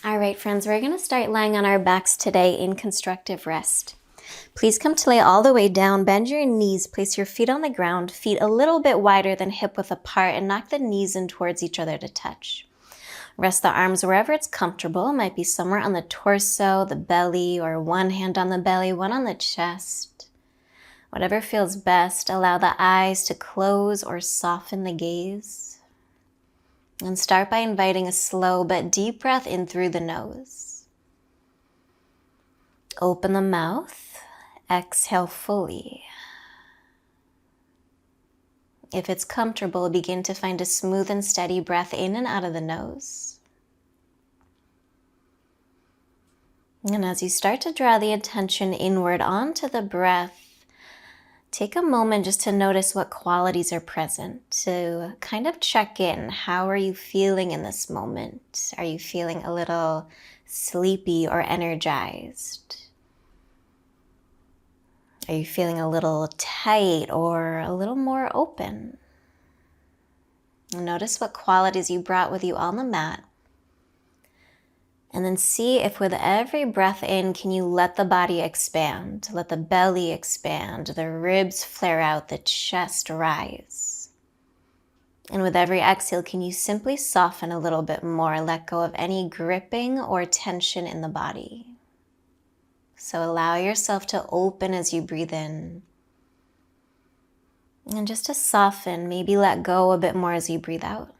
All right, friends, we're going to start lying on our backs today in constructive rest. Please come to lay all the way down, bend your knees, place your feet on the ground, feet a little bit wider than hip width apart, and knock the knees in towards each other to touch. Rest the arms wherever it's comfortable. It might be somewhere on the torso, the belly, or one hand on the belly, one on the chest. Whatever feels best, allow the eyes to close or soften the gaze. And start by inviting a slow but deep breath in through the nose. Open the mouth, exhale fully. If it's comfortable, begin to find a smooth and steady breath in and out of the nose. And as you start to draw the attention inward onto the breath, take a moment just to notice what qualities are present, to kind of check in. How are you feeling in this moment? Are you feeling a little sleepy or energized? Are you feeling a little tight or a little more open? Notice what qualities you brought with you on the mat. And then see if with every breath in, can you let the body expand, let the belly expand, the ribs flare out, the chest rise. And with every exhale, can you simply soften a little bit more, let go of any gripping or tension in the body. So allow yourself to open as you breathe in. And just to soften, maybe let go a bit more as you breathe out.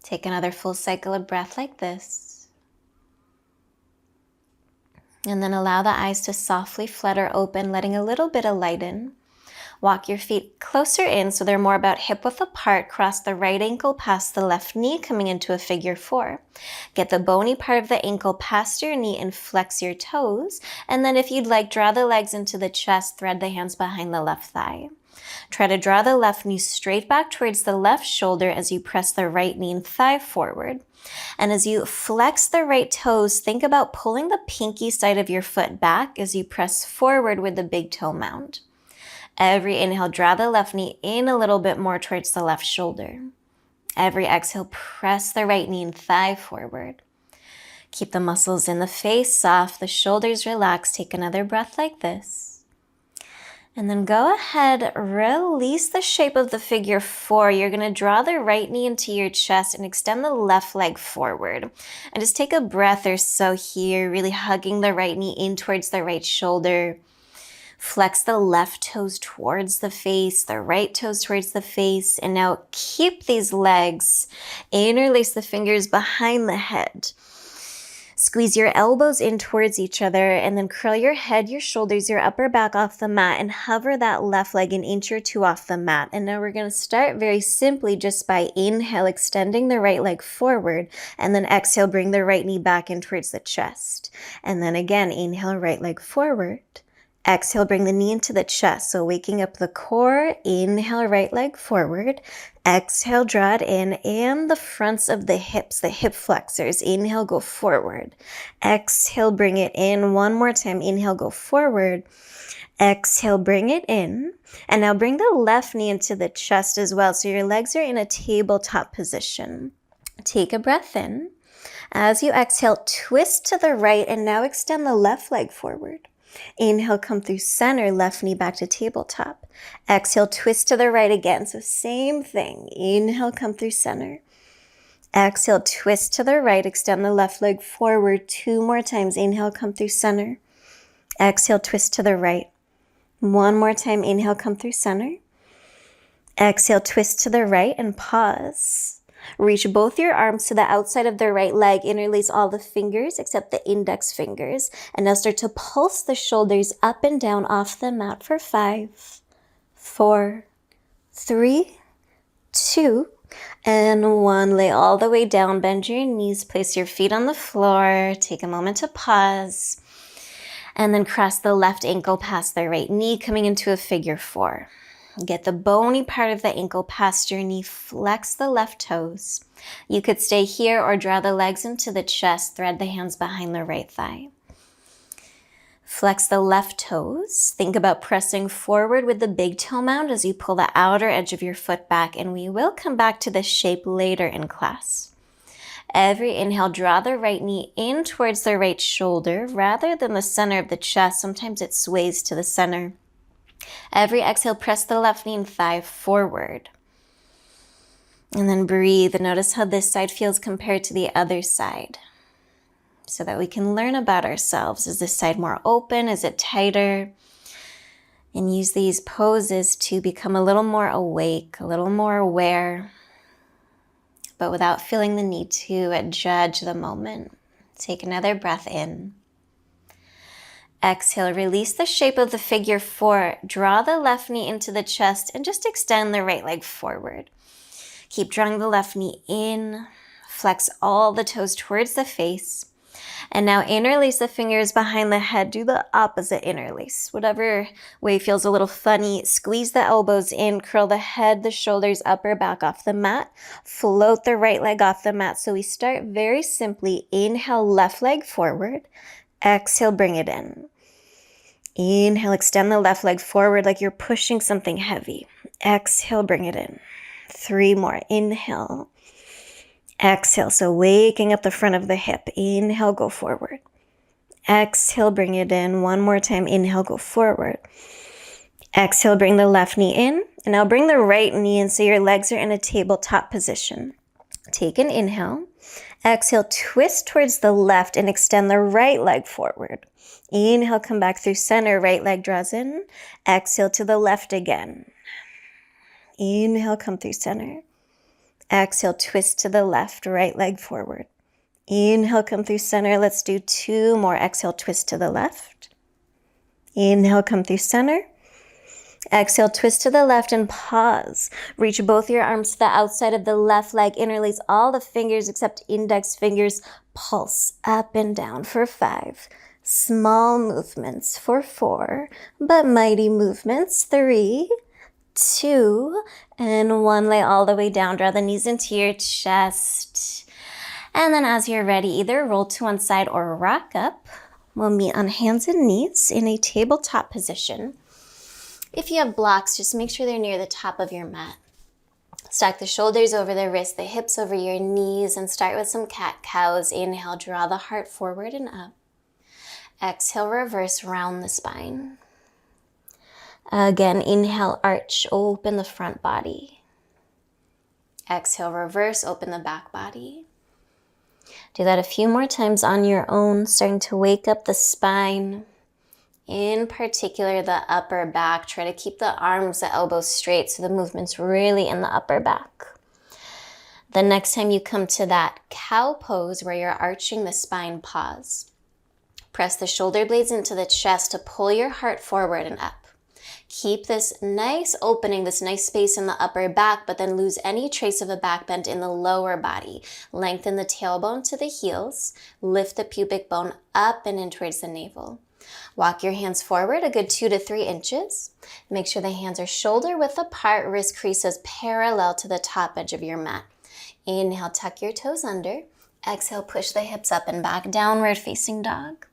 Take another full cycle of breath like this. And then allow the eyes to softly flutter open, letting a little bit of light in. Walk your feet closer in so they're more about hip width apart. Cross the right ankle past the left knee, coming into a figure four. Get the bony part of the ankle past your knee and flex your toes. And then if you'd like, draw the legs into the chest, thread the hands behind the left thigh. Try to draw the left knee straight back towards the left shoulder as you press the right knee and thigh forward. And as you flex the right toes, think about pulling the pinky side of your foot back as you press forward with the big toe mound. Every inhale, draw the left knee in a little bit more towards the left shoulder. Every exhale, press the right knee and thigh forward. Keep the muscles in the face soft, the shoulders relaxed. Take another breath like this. And then go ahead, release the shape of the figure four. You're going to draw the right knee into your chest and extend the left leg forward. And just take a breath or so here, really hugging the right knee in towards the right shoulder. Flex the left toes towards the face, the right toes towards the face. And now keep these legs, interlace the fingers behind the head. Squeeze your elbows in towards each other and then curl your head, your shoulders, your upper back off the mat and hover that left leg an inch or two off the mat. And now we're going to start very simply just by inhale, extending the right leg forward, and then exhale, bring the right knee back in towards the chest. And then again, inhale, right leg forward. Exhale, bring the knee into the chest. So waking up the core, inhale, right leg forward. Exhale, draw it in, and the fronts of the hips, the hip flexors. Inhale, go forward. Exhale, bring it in. One more time. Inhale, go forward. Exhale, bring it in. And now bring the left knee into the chest as well. So your legs are in a tabletop position. Take a breath in. As you exhale, twist to the right and now extend the left leg forward. Inhale, come through center, left knee back to tabletop. Exhale, twist to the right again. So same thing. Inhale, come through center. Exhale, twist to the right, extend the left leg forward. Two more times. Inhale, come through center. Exhale, twist to the right. One more time. Inhale, come through center. Exhale, twist to the right and pause. Reach both your arms to the outside of the right leg. Interlace all the fingers except the index fingers. And now start to pulse the shoulders up and down off the mat for 5, 4, 3, 2, and 1. Lay all the way down. Bend your knees. Place your feet on the floor. Take a moment to pause. And then cross the left ankle past the right knee, coming into a figure 4. Get the bony part of the ankle past your knee. Flex the left toes. You could stay here or draw the legs into the chest. Thread the hands behind the right thigh. Flex the left toes. Think about pressing forward with the big toe mound as you pull the outer edge of your foot back. And we will come back to this shape later in class. Every inhale, draw the right knee in towards the right shoulder rather than the center of the chest. Sometimes it sways to the center. Every exhale, press the left knee and thigh forward. And then breathe. Notice how this side feels compared to the other side, so that we can learn about ourselves. Is this side more open? Is it tighter? And use these poses to become a little more awake, a little more aware, but without feeling the need to judge the moment. Take another breath in. Exhale, release the shape of the figure 4. Draw the left knee into the chest and just extend the right leg forward. Keep drawing the left knee in. Flex all the toes towards the face. And now interlace the fingers behind the head. Do the opposite interlace. Whatever way feels a little funny. Squeeze the elbows in. Curl the head, the shoulders, upper back off the mat. Float the right leg off the mat. So we start very simply. Inhale, left leg forward. Exhale, bring it in. Inhale, extend the left leg forward like you're pushing something heavy. Exhale, bring it in. 3 more. Inhale. Exhale, so waking up the front of the hip. Inhale, go forward. Exhale, bring it in. 1 more time. Inhale, go forward. Exhale, bring the left knee in. And now bring the right knee in so your legs are in a tabletop position. Take an inhale. Exhale, twist towards the left and extend the right leg forward. Inhale, come back through center. Right leg draws in. Exhale to the left again. Inhale, come through center. Exhale, twist to the left, right leg forward. Inhale, come through center. Let's do 2 more. Exhale, twist to the left. Inhale, come through center. Exhale, twist to the left and pause. Reach both your arms to the outside of the left leg. Interlace all the fingers except index fingers. Pulse up and down for 5. Small movements for 4, but mighty movements. 3, 2, and 1. Lay all the way down. Draw the knees into your chest. And then as you're ready, either roll to one side or rock up. We'll meet on hands and knees in a tabletop position. If you have blocks, just make sure they're near the top of your mat. Stack the shoulders over the wrists, the hips over your knees, and start with some cat-cows. Inhale, draw the heart forward and up. Exhale, reverse, round the spine. Again, inhale, arch, open the front body. Exhale, reverse, open the back body. Do that a few more times on your own, starting to wake up the spine. In particular, the upper back. Try to keep the arms, the elbows straight so the movement's really in the upper back. The next time you come to that cow pose where you're arching the spine, pause. Press the shoulder blades into the chest to pull your heart forward and up. Keep this nice opening, this nice space in the upper back, but then lose any trace of a back bend in the lower body. Lengthen the tailbone to the heels. Lift the pubic bone up and in towards the navel. Walk your hands forward a good 2 to 3 inches. Make sure the hands are shoulder width apart, wrist creases parallel to the top edge of your mat. Inhale, tuck your toes under. Exhale, push the hips up and back, downward facing dog.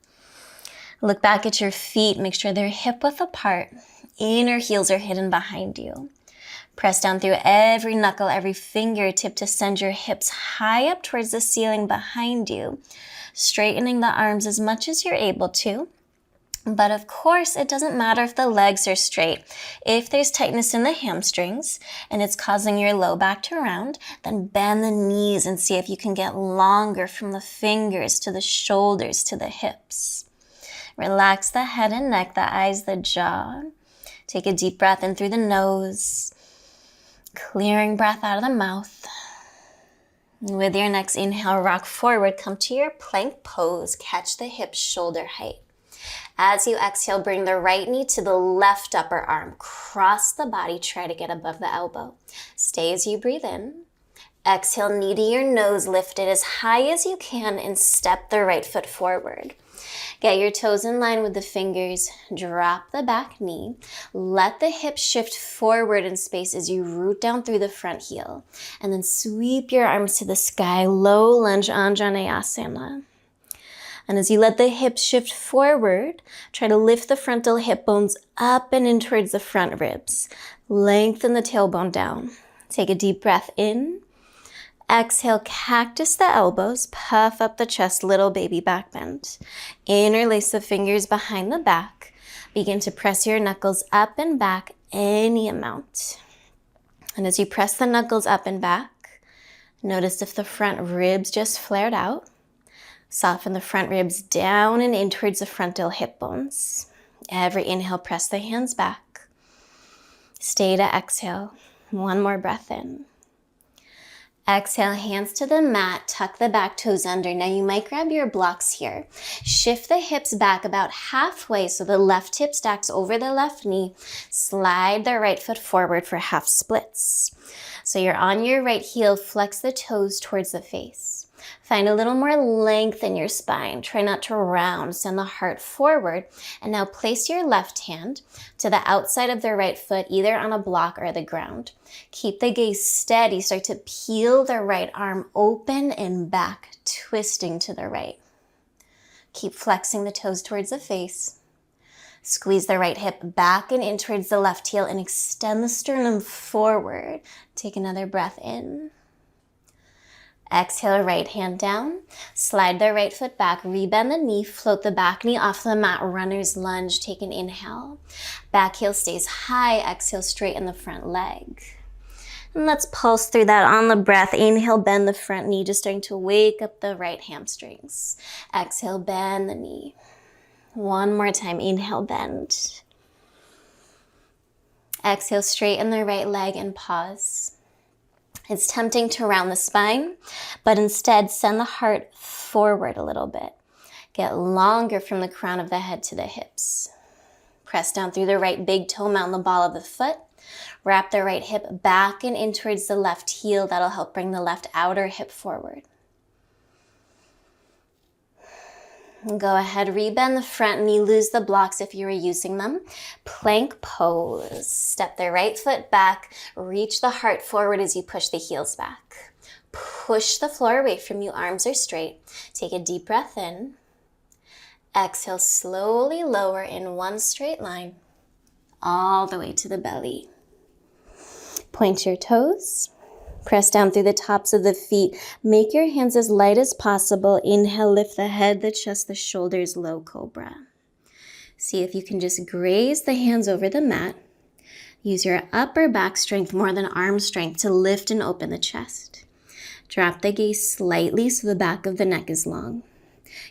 Look back at your feet, make sure they're hip width apart. Inner heels are hidden behind you. Press down through every knuckle, every fingertip to send your hips high up towards the ceiling behind you. Straightening the arms as much as you're able to. But of course, it doesn't matter if the legs are straight. If there's tightness in the hamstrings and it's causing your low back to round, then bend the knees and see if you can get longer from the fingers to the shoulders to the hips. Relax the head and neck, the eyes, the jaw. Take a deep breath in through the nose, clearing breath out of the mouth. With your next inhale, rock forward, come to your plank pose, catch the hips shoulder height. As you exhale, bring the right knee to the left upper arm. Cross the body, try to get above the elbow. Stay as you breathe in. Exhale, knee to your nose, lift it as high as you can and step the right foot forward. Get your toes in line with the fingers. Drop the back knee. Let the hips shift forward in space as you root down through the front heel. And then sweep your arms to the sky, low lunge Anjaneyasana. And as you let the hips shift forward, try to lift the frontal hip bones up and in towards the front ribs. Lengthen the tailbone down. Take a deep breath in. Exhale, cactus the elbows, puff up the chest, little baby back bend. Interlace the fingers behind the back. Begin to press your knuckles up and back any amount. And as you press the knuckles up and back, notice if the front ribs just flared out. Soften the front ribs down and in towards the frontal hip bones. Every inhale, press the hands back. Stay to exhale. One more breath in. Exhale, hands to the mat, tuck the back toes under. Now you might grab your blocks here. Shift the hips back about halfway so the left hip stacks over the left knee. Slide the right foot forward for half splits. So you're on your right heel, flex the toes towards the face. Find a little more length in your spine. Try not to round, send the heart forward. And now place your left hand to the outside of the right foot, either on a block or the ground. Keep the gaze steady. Start to peel the right arm open and back, twisting to the right. Keep flexing the toes towards the face. Squeeze the right hip back and in towards the left heel and extend the sternum forward. Take another breath in. Exhale, right hand down. Slide the right foot back, rebend the knee, float the back knee off the mat, runner's lunge. Take an inhale. Back heel stays high, exhale, straighten the front leg. And let's pulse through that on the breath. Inhale, bend the front knee, just starting to wake up the right hamstrings. Exhale, bend the knee. One more time, inhale, bend. Exhale, straighten the right leg and pause. It's tempting to round the spine, but instead send the heart forward a little bit. Get longer from the crown of the head to the hips. Press down through the right big toe, mount the ball of the foot. Wrap the right hip back and in towards the left heel. That'll help bring the left outer hip forward. Go ahead, rebend the front knee, lose the blocks if you were using them. Plank pose. Step the right foot back, reach the heart forward as you push the heels back. Push the floor away from you, arms are straight. Take a deep breath in. Exhale, slowly lower in one straight line, all the way to the belly. Point your toes. Press down through the tops of the feet. Make your hands as light as possible. Inhale, lift the head, the chest, the shoulders, low cobra. See if you can just graze the hands over the mat. Use your upper back strength more than arm strength to lift and open the chest. Drop the gaze slightly so the back of the neck is long.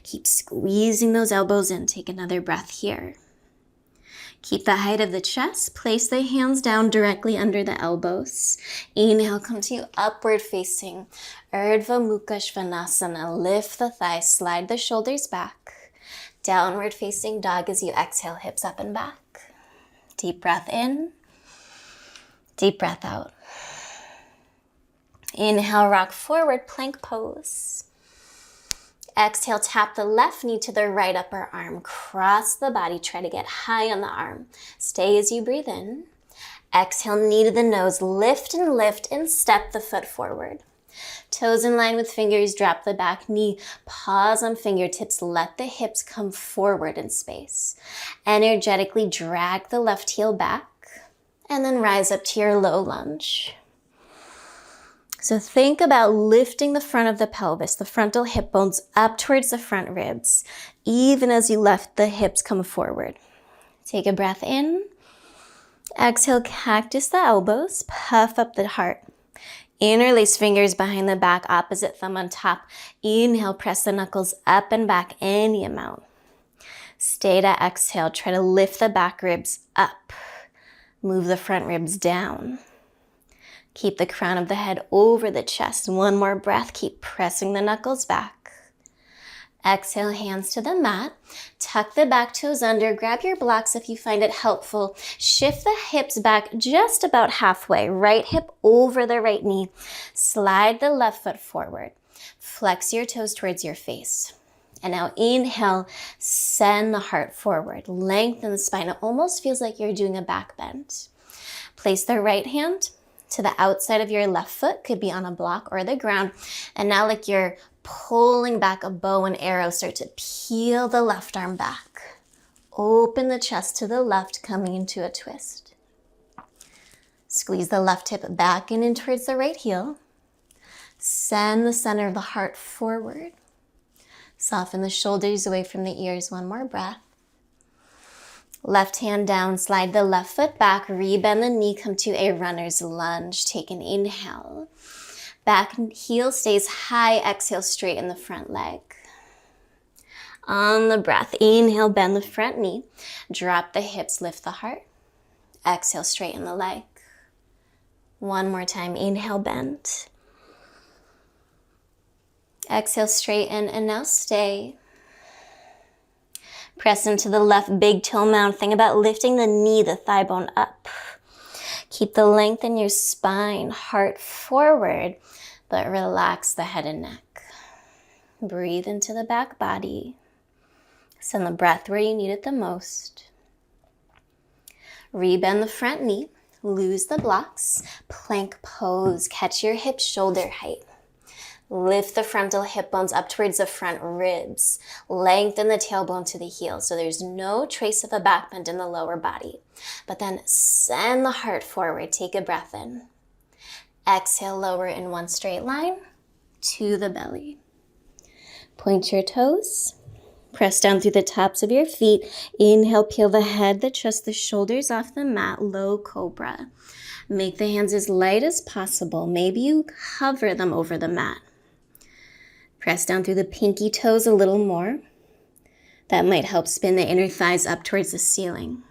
Keep squeezing those elbows in. Take another breath here. Keep the height of the chest. Place the hands down directly under the elbows. Inhale, come to upward facing Urdhva Mukha Svanasana. Lift the thighs, slide the shoulders back. Downward facing dog as you exhale, hips up and back. Deep breath in, deep breath out. Inhale, rock forward, plank pose. Exhale, tap the left knee to the right upper arm. Cross the body, try to get high on the arm. Stay as you breathe in. Exhale, knee to the nose. Lift and step the foot forward. Toes in line with fingers, drop the back knee. Pause on fingertips, let the hips come forward in space. Energetically drag the left heel back and then rise up to your low lunge. So think about lifting the front of the pelvis, the frontal hip bones up towards the front ribs, even as you let the hips come forward. Take a breath in. Exhale, cactus the elbows, puff up the heart. Interlace fingers behind the back, opposite thumb on top. Inhale, press the knuckles up and back any amount. Stay to exhale, try to lift the back ribs up. Move the front ribs down. Keep the crown of the head over the chest. One more breath. Keep pressing the knuckles back. Exhale, hands to the mat. Tuck the back toes under. Grab your blocks if you find it helpful. Shift the hips back just about halfway. Right hip over the right knee. Slide the left foot forward. Flex your toes towards your face. And now inhale, send the heart forward. Lengthen the spine. It almost feels like you're doing a back bend. Place the right hand to the outside of your left foot, could be on a block or the ground. And now like you're pulling back a bow and arrow, start to peel the left arm back. Open the chest to the left, coming into a twist. Squeeze the left hip back and in towards the right heel. Send the center of the heart forward. Soften the shoulders away from the ears. One more breath. Left hand down, slide the left foot back, rebend the knee, come to a runner's lunge. Take an inhale. Back heel stays high, exhale, straighten the front leg. On the breath, inhale, bend the front knee, drop the hips, lift the heart. Exhale, straighten the leg. One more time, inhale, bend. Exhale, straighten, and now stay. Press into the left big toe mound. Think about lifting the knee, the thigh bone up. Keep the length in your spine, heart forward, but relax the head and neck. Breathe into the back body. Send the breath where you need it the most. Rebend the front knee, lose the blocks, plank pose, catch your hips shoulder height. Lift the frontal hip bones up towards the front ribs. Lengthen the tailbone to the heel so there's no trace of a back bend in the lower body. But then send the heart forward. Take a breath in. Exhale, lower in one straight line to the belly. Point your toes. Press down through the tops of your feet. Inhale, peel the head, the chest, the shoulders off the mat. Low cobra. Make the hands as light as possible. Maybe you hover them over the mat. Press down through the pinky toes a little more. That might help spin the inner thighs up towards the ceiling.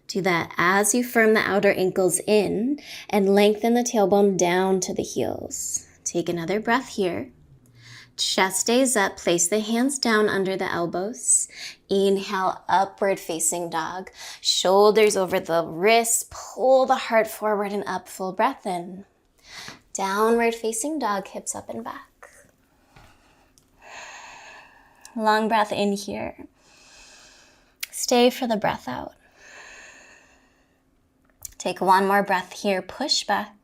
Do that as you firm the outer ankles in and lengthen the tailbone down to the heels. Take another breath here. Chest stays up. Place the hands down under the elbows. Inhale, upward facing dog. Shoulders over the wrists. Pull the heart forward and up. Full breath in. Downward facing dog, hips up and back. Long breath in here. Stay for the breath out. Take one more breath here. Push back.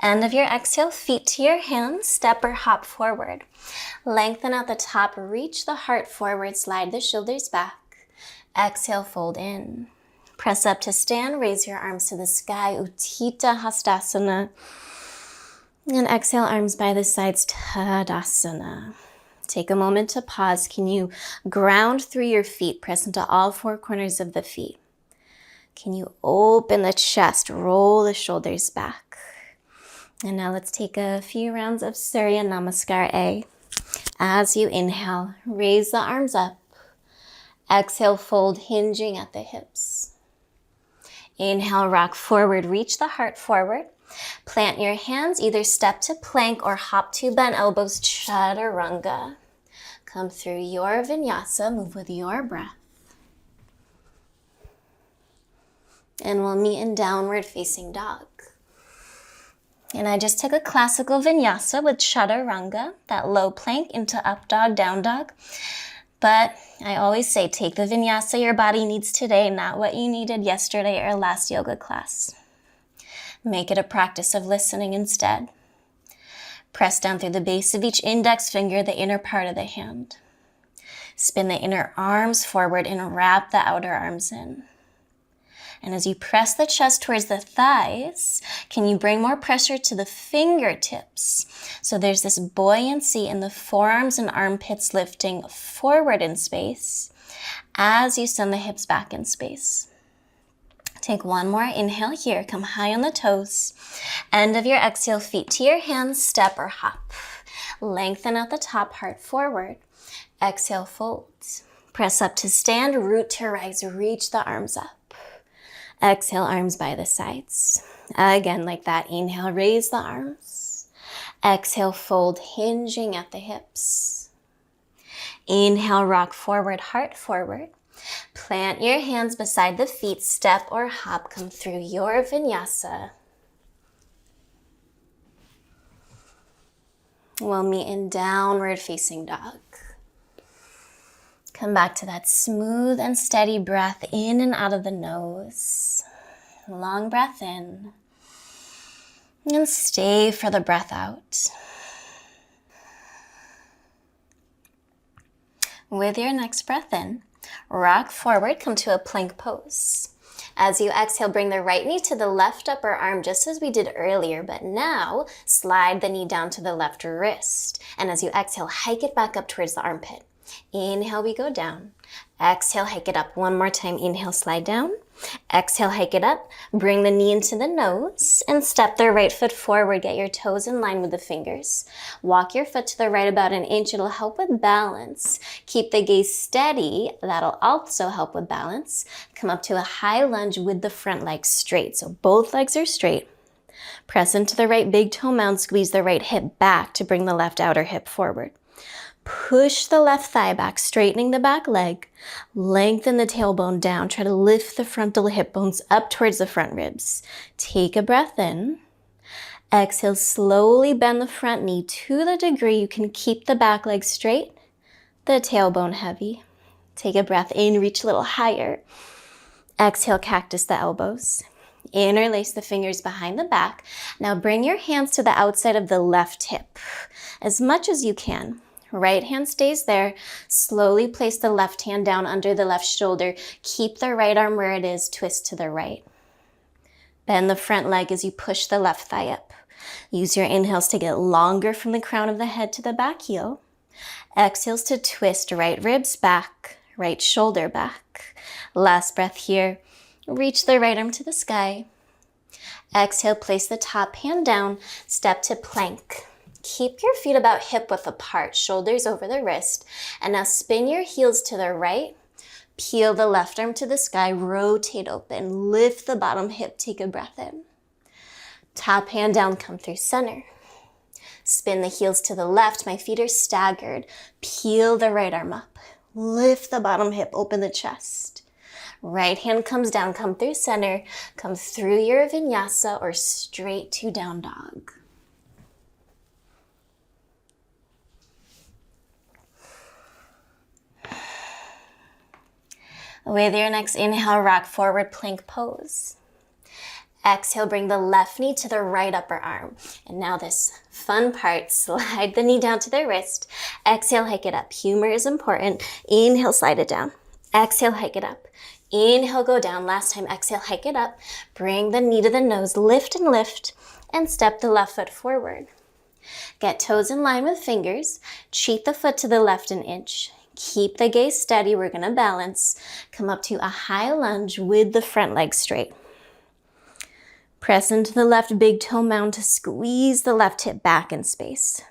End of your exhale, feet to your hands. Step or hop forward. Lengthen at the top. Reach the heart forward. Slide the shoulders back. Exhale, fold in. Press up to stand. Raise your arms to the sky. Utthita Hastasana. And exhale, arms by the sides. Tadasana. Take a moment to pause. Can you ground through your feet? Press into all four corners of the feet. Can you open the chest? Roll the shoulders back. And now let's take a few rounds of Surya Namaskar A. As you inhale, raise the arms up. Exhale, fold, hinging at the hips. Inhale, rock forward, reach the heart forward. Plant your hands, either step to plank or hop to bent elbows, chaturanga. Come through your vinyasa, move with your breath. And we'll meet in downward facing dog. And I just took a classical vinyasa with chaturanga, that low plank into up dog, down dog. But I always say, take the vinyasa your body needs today, not what you needed yesterday or last yoga class. Make it a practice of listening instead. Press down through the base of each index finger, the inner part of the hand. Spin the inner arms forward and wrap the outer arms in. And as you press the chest towards the thighs, can you bring more pressure to the fingertips? So there's this buoyancy in the forearms and armpits lifting forward in space as you send the hips back in space. Take one more inhale here. Come high on the toes. End of your exhale, feet to your hands, step or hop. Lengthen at the top, heart forward. Exhale, fold. Press up to stand, root to rise, reach the arms up. Exhale, arms by the sides. Again, like that. Inhale, raise the arms. Exhale, fold, hinging at the hips. Inhale, rock forward, heart forward. Plant your hands beside the feet, step or hop, come through your vinyasa. We'll meet in downward facing dog. Come back to that smooth and steady breath in and out of the nose. Long breath in. And stay for the breath out. With your next breath in, rock forward, come to a plank pose. As you exhale, bring the right knee to the left upper arm, just as we did earlier, but now slide the knee down to the left wrist. And as you exhale, hike it back up towards the armpit. Inhale, we go down. Exhale, hike it up. One more time. Inhale, slide down. Exhale, hike it up. Bring the knee into the nose and step the right foot forward. Get your toes in line with the fingers. Walk your foot to the right about an inch. It'll help with balance. Keep the gaze steady. That'll also help with balance. Come up to a high lunge with the front leg straight. So both legs are straight. Press into the right big toe mound. Squeeze the right hip back to bring the left outer hip forward. Push the left thigh back, straightening the back leg. Lengthen the tailbone down. Try to lift the frontal hip bones up towards the front ribs. Take a breath in. Exhale, slowly bend the front knee to the degree you can keep the back leg straight, the tailbone heavy. Take a breath in, reach a little higher. Exhale, cactus the elbows. Interlace the fingers behind the back. Now bring your hands to the outside of the left hip as much as you can. Right hand stays there. Slowly place the left hand down under the left shoulder. Keep the right arm where it is. Twist to the right. Bend the front leg as you push the left thigh up. Use your inhales to get longer from the crown of the head to the back heel. Exhales to twist right ribs back, right shoulder back. Last breath here. Reach the right arm to the sky. Exhale, place the top hand down. Step to plank. Keep your feet about hip width apart, shoulders over the wrist. And now spin your heels to the right. Peel the left arm to the sky, rotate open, lift the bottom hip, take a breath in. Top hand down, come through center. Spin the heels to the left, my feet are staggered. Peel the right arm up, lift the bottom hip, open the chest. Right hand comes down, come through center, come through your Vinyasa or straight to down dog. With your next inhale, rock forward, plank pose. Exhale, bring the left knee to the right upper arm. And now this fun part, slide the knee down to the wrist. Exhale, hike it up. Humor is important. Inhale, slide it down. Exhale, hike it up. Inhale, go down. Last time, exhale, hike it up. Bring the knee to the nose, lift, and step the left foot forward. Get toes in line with fingers. Cheat the foot to the left an inch. Keep the gaze steady. We're gonna balance. Come up to a high lunge with the front leg straight. Press into the left big toe mound to squeeze the left hip back in space.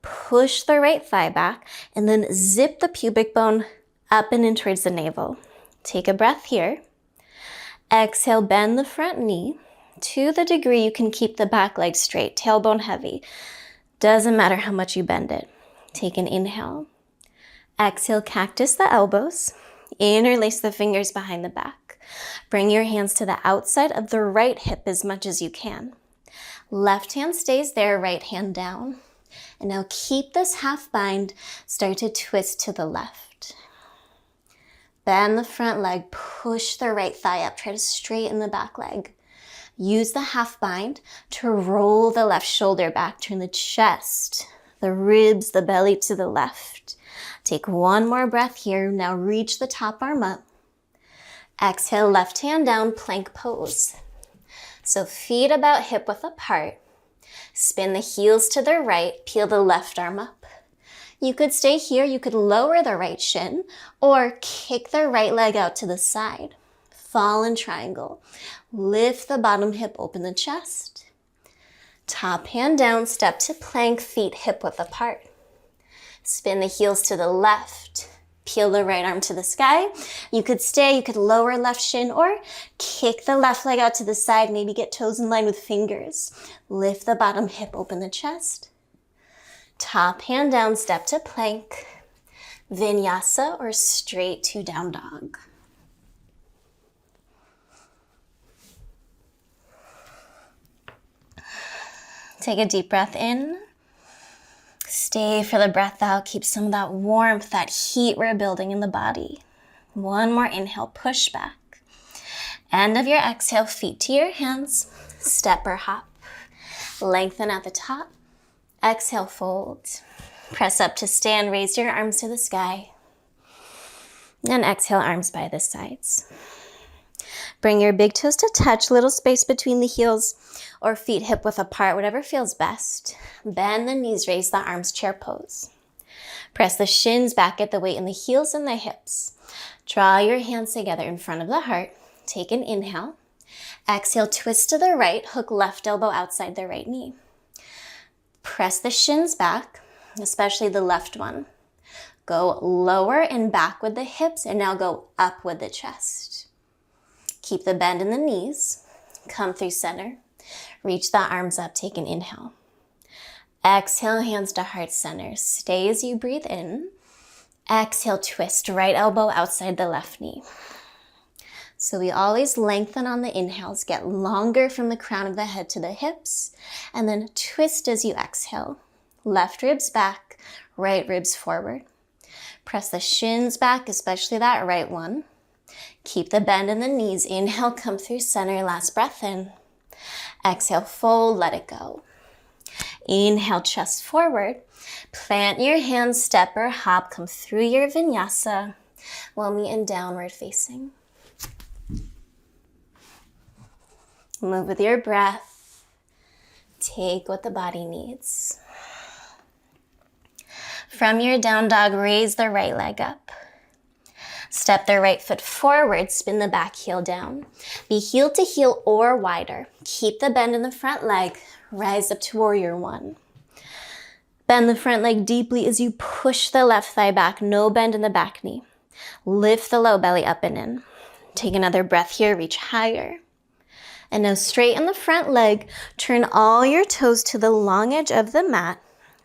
Push the right thigh back and then zip the pubic bone up and in towards the navel. Take a breath here. Exhale, bend the front knee to the degree you can keep the back leg straight, tailbone heavy. Doesn't matter how much you bend it. Take an inhale. Exhale, cactus the elbows. Interlace the fingers behind the back. Bring your hands to the outside of the right hip as much as you can. Left hand stays there, right hand down. And now keep this half bind. Start to twist to the left. Bend the front leg, push the right thigh up. Try to straighten the back leg. Use the half bind to roll the left shoulder back. Turn the chest, the ribs, the belly to the left. Take one more breath here. Now reach the top arm up. Exhale, left hand down, plank pose. So feet about hip width apart. Spin the heels to the right, peel the left arm up. You could stay here, you could lower the right shin or kick the right leg out to the side. Fallen triangle. Lift the bottom hip, open the chest. Top hand down, step to plank, feet hip width apart. Spin the heels to the left. Peel the right arm to the sky. You could stay, you could lower left shin or kick the left leg out to the side. Maybe get toes in line with fingers. Lift the bottom hip, open the chest. Top hand down, step to plank. Vinyasa or straight to down dog. Take a deep breath in. Stay for the breath out. Keep some of that warmth, that heat we're building in the body. One more inhale, push back. End of your exhale, feet to your hands. Step or hop. Lengthen at the top. Exhale, fold. Press up to stand, raise your arms to the sky. And exhale, arms by the sides. Bring your big toes to touch, little space between the heels, or feet hip width apart, whatever feels best. Bend the knees, raise the arms, chair pose. Press the shins back, get the weight in the heels and the hips. Draw your hands together in front of the heart. Take an inhale. Exhale, twist to the right, hook left elbow outside the right knee. Press the shins back, especially the left one. Go lower and back with the hips, and now go up with the chest. Keep the bend in the knees. Come through center. Reach the arms up, take an inhale. Exhale, hands to heart center. Stay as you breathe in. Exhale, twist, right elbow outside the left knee. So we always lengthen on the inhales, get longer from the crown of the head to the hips, and then twist as you exhale. Left ribs back, right ribs forward. Press the shins back, especially that right one. Keep the bend in the knees. Inhale, come through center, last breath in. Exhale, fold, let it go. Inhale, chest forward. Plant your hands, step or hop, come through your vinyasa. We'll meet in downward facing. Move with your breath. Take what the body needs. From your down dog, raise the right leg up. Step the right foot forward, spin the back heel down. Be heel to heel or wider. Keep the bend in the front leg. Rise up to warrior one. Bend the front leg deeply as you push the left thigh back. No bend in the back knee. Lift the low belly up and in. Take another breath here, reach higher. And now straighten the front leg. Turn all your toes to the long edge of the mat.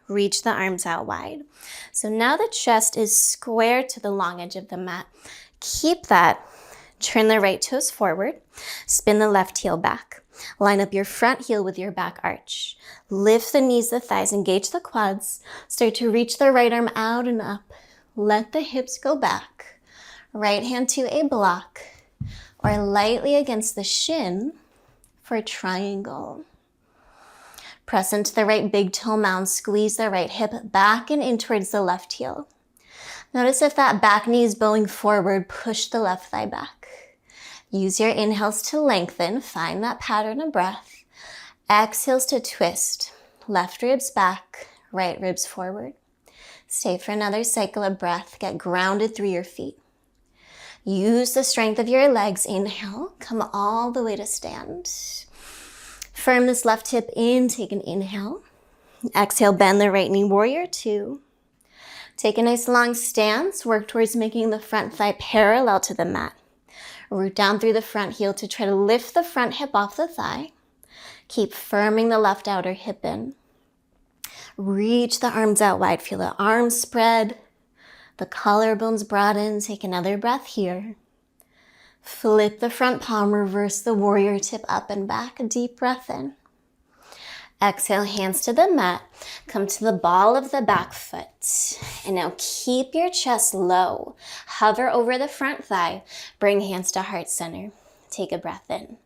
Reach the arms out wide. So now the chest is square to the long edge of the mat. Keep that. Turn the right toes forward. Spin the left heel back. Line up your front heel with your back arch. Lift the knees, the thighs, engage the quads. Start to reach the right arm out and up. Let the hips go back. Right hand to a block or lightly against the shin for a triangle. Press into the right big toe mound, squeeze the right hip back and in towards the left heel. Notice if that back knee is bowing forward, push the left thigh back. Use your inhales to lengthen, find that pattern of breath. Exhales to twist, left ribs back, right ribs forward. Stay for another cycle of breath, get grounded through your feet. Use the strength of your legs, inhale, come all the way to stand. Firm this left hip in, take an inhale. Exhale, bend the right knee, warrior two. Take a nice long stance, work towards making the front thigh parallel to the mat. Root down through the front heel to try to lift the front hip off the thigh. Keep firming the left outer hip in. Reach the arms out wide, feel the arms spread, the collarbones broaden. Take another breath here. Flip the front palm, reverse the warrior tip up and back. A deep breath in. Exhale, hands to the mat. Come to the ball of the back foot. And now keep your chest low. Hover over the front thigh. Bring hands to heart center. Take a breath in.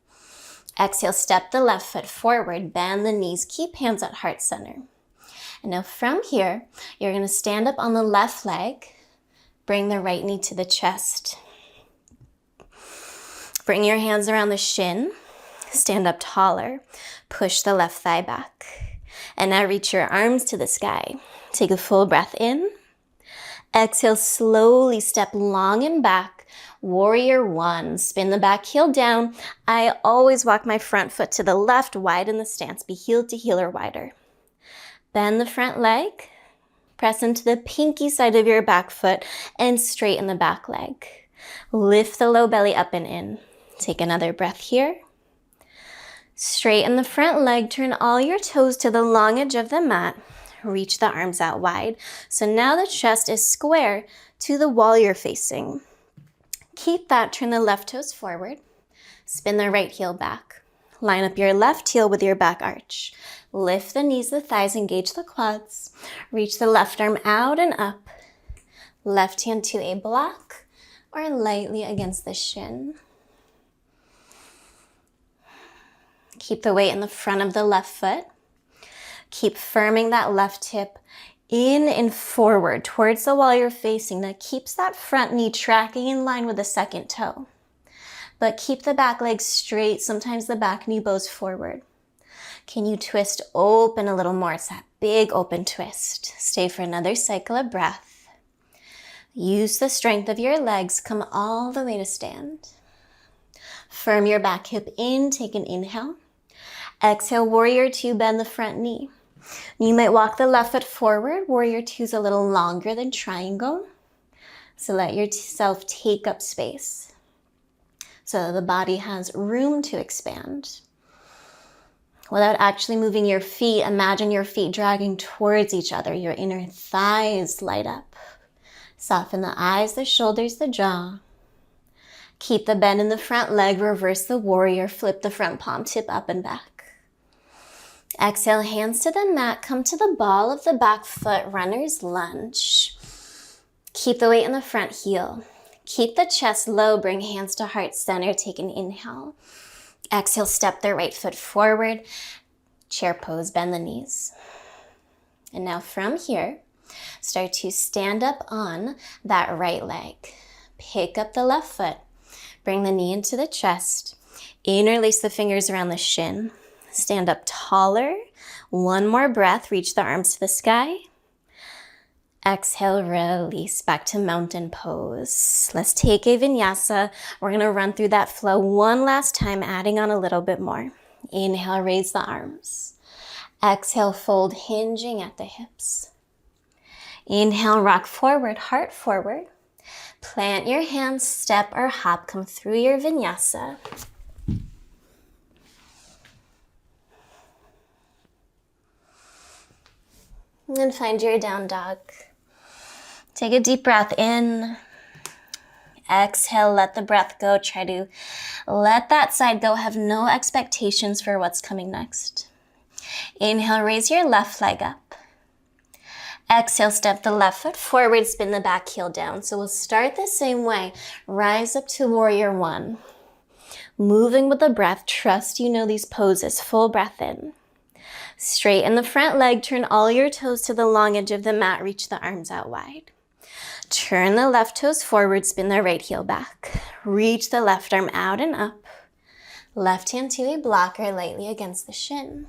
Exhale, step the left foot forward. Bend the knees. Keep hands at heart center. And now from here, you're going to stand up on the left leg. Bring the right knee to the chest. Bring your hands around the shin. Stand up taller. Push the left thigh back. And now reach your arms to the sky. Take a full breath in. Exhale, slowly step long and back. Warrior one. Spin the back heel down. I always walk my front foot to the left, widen the stance. Be heel to heel or wider. Bend the front leg. Press into the pinky side of your back foot and straighten the back leg. Lift the low belly up and in. Take another breath here. Straighten the front leg, turn all your toes to the long edge of the mat. Reach the arms out wide. So now the chest is square to the wall you're facing. Keep that, turn the left toes forward. Spin the right heel back. Line up your left heel with your back arch. Lift the knees, the thighs, engage the quads. Reach the left arm out and up. Left hand to a block or lightly against the shin. Keep the weight in the front of the left foot. Keep firming that left hip in and forward towards the wall you're facing. That keeps that front knee tracking in line with the second toe. but keep the back leg straight. Sometimes the back knee bows forward. Can you twist open a little more? It's that big open twist. Stay for another cycle of breath. Use the strength of your legs. Come all the way to stand. Firm your back hip in. Take an inhale. Exhale, warrior two, bend the front knee. You might walk the left foot forward. Warrior two is a little longer than triangle. So let yourself take up space so the body has room to expand. Without actually moving your feet, imagine your feet dragging towards each other. Your inner thighs light up. Soften the eyes, the shoulders, the jaw. Keep the bend in the front leg. Reverse the warrior. Flip the front palm, tip up and back. Exhale, hands to the mat. Come to the ball of the back foot, runner's lunge. Keep the weight in the front heel. Keep the chest low. Bring hands to heart center. Take an inhale. Exhale, step the right foot forward. Chair pose, bend the knees. And now from here, start to stand up on that right leg. Pick up the left foot. Bring the knee into the chest. Interlace the fingers around the shin. Stand up taller. One more breath. Reach the arms to the sky. Exhale, release back to mountain pose. Let's take a vinyasa. We're going to run through that flow one last time, adding on a little bit more. Inhale, raise the arms. Exhale, fold, hinging at the hips. Inhale, rock forward, heart forward. Plant your hands, step or hop, come through your vinyasa. And then find your down dog. Take a deep breath in. Exhale, let the breath go. Try to let that side go. Have no expectations for what's coming next. Inhale, raise your left leg up. Exhale, step the left foot forward, spin the back heel down. So we'll start the same way. Rise up to warrior one. Moving with the breath, trust you know these poses. Full breath in. Straighten the front leg, turn all your toes to the long edge of the mat, reach the arms out wide. Turn the left toes forward, spin the right heel back. Reach the left arm out and up. Left hand to a blocker lightly against the shin.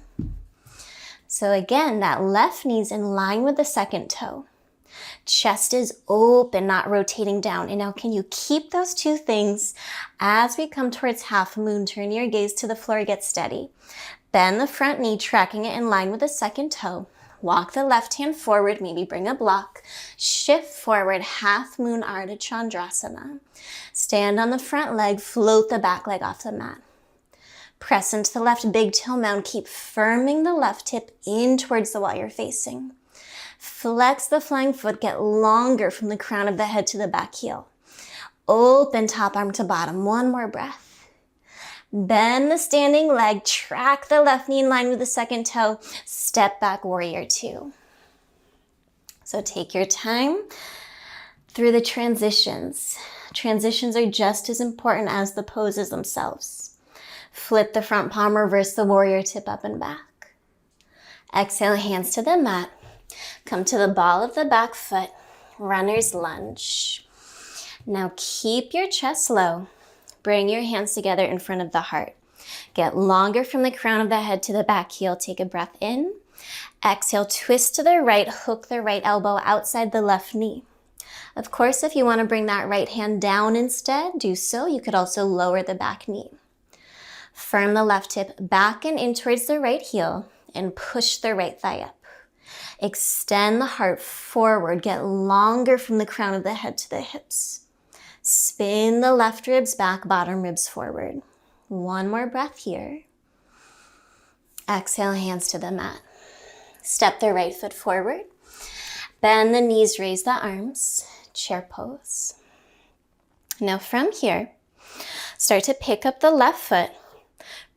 So again, that left knee's in line with the second toe. Chest is open, not rotating down. And now can you keep those two things as we come towards half moon? Turn your gaze to the floor, get steady. Bend the front knee, tracking it in line with the second toe. Walk the left hand forward, maybe bring a block. Shift forward, half moon Ardha Chandrasana. Stand on the front leg, float the back leg off the mat. Press into the left big toe mound. Keep firming the left hip in towards the wall you're facing. Flex the flying foot, get longer from the crown of the head to the back heel. Open top arm to bottom, one more breath. Bend the standing leg, track the left knee in line with the second toe, step back, warrior two. So take your time through the transitions. Transitions are just as important as the poses themselves. Flip the front palm, reverse the warrior, tip up and back. Exhale, hands to the mat. Come to the ball of the back foot, runner's lunge. Now keep your chest low. Bring your hands together in front of the heart. Get longer from the crown of the head to the back heel. Take a breath in. Exhale, twist to the right, hook the right elbow outside the left knee. Of course, if you want to bring that right hand down instead, do so. You could also lower the back knee. Firm the left hip back and in towards the right heel and push the right thigh up. Extend the heart forward. Get longer from the crown of the head to the hips. Spin the left ribs back, bottom ribs forward. One more breath here. Exhale, hands to the mat. Step the right foot forward. Bend the knees, raise the arms. Chair pose. Now from here, start to pick up the left foot.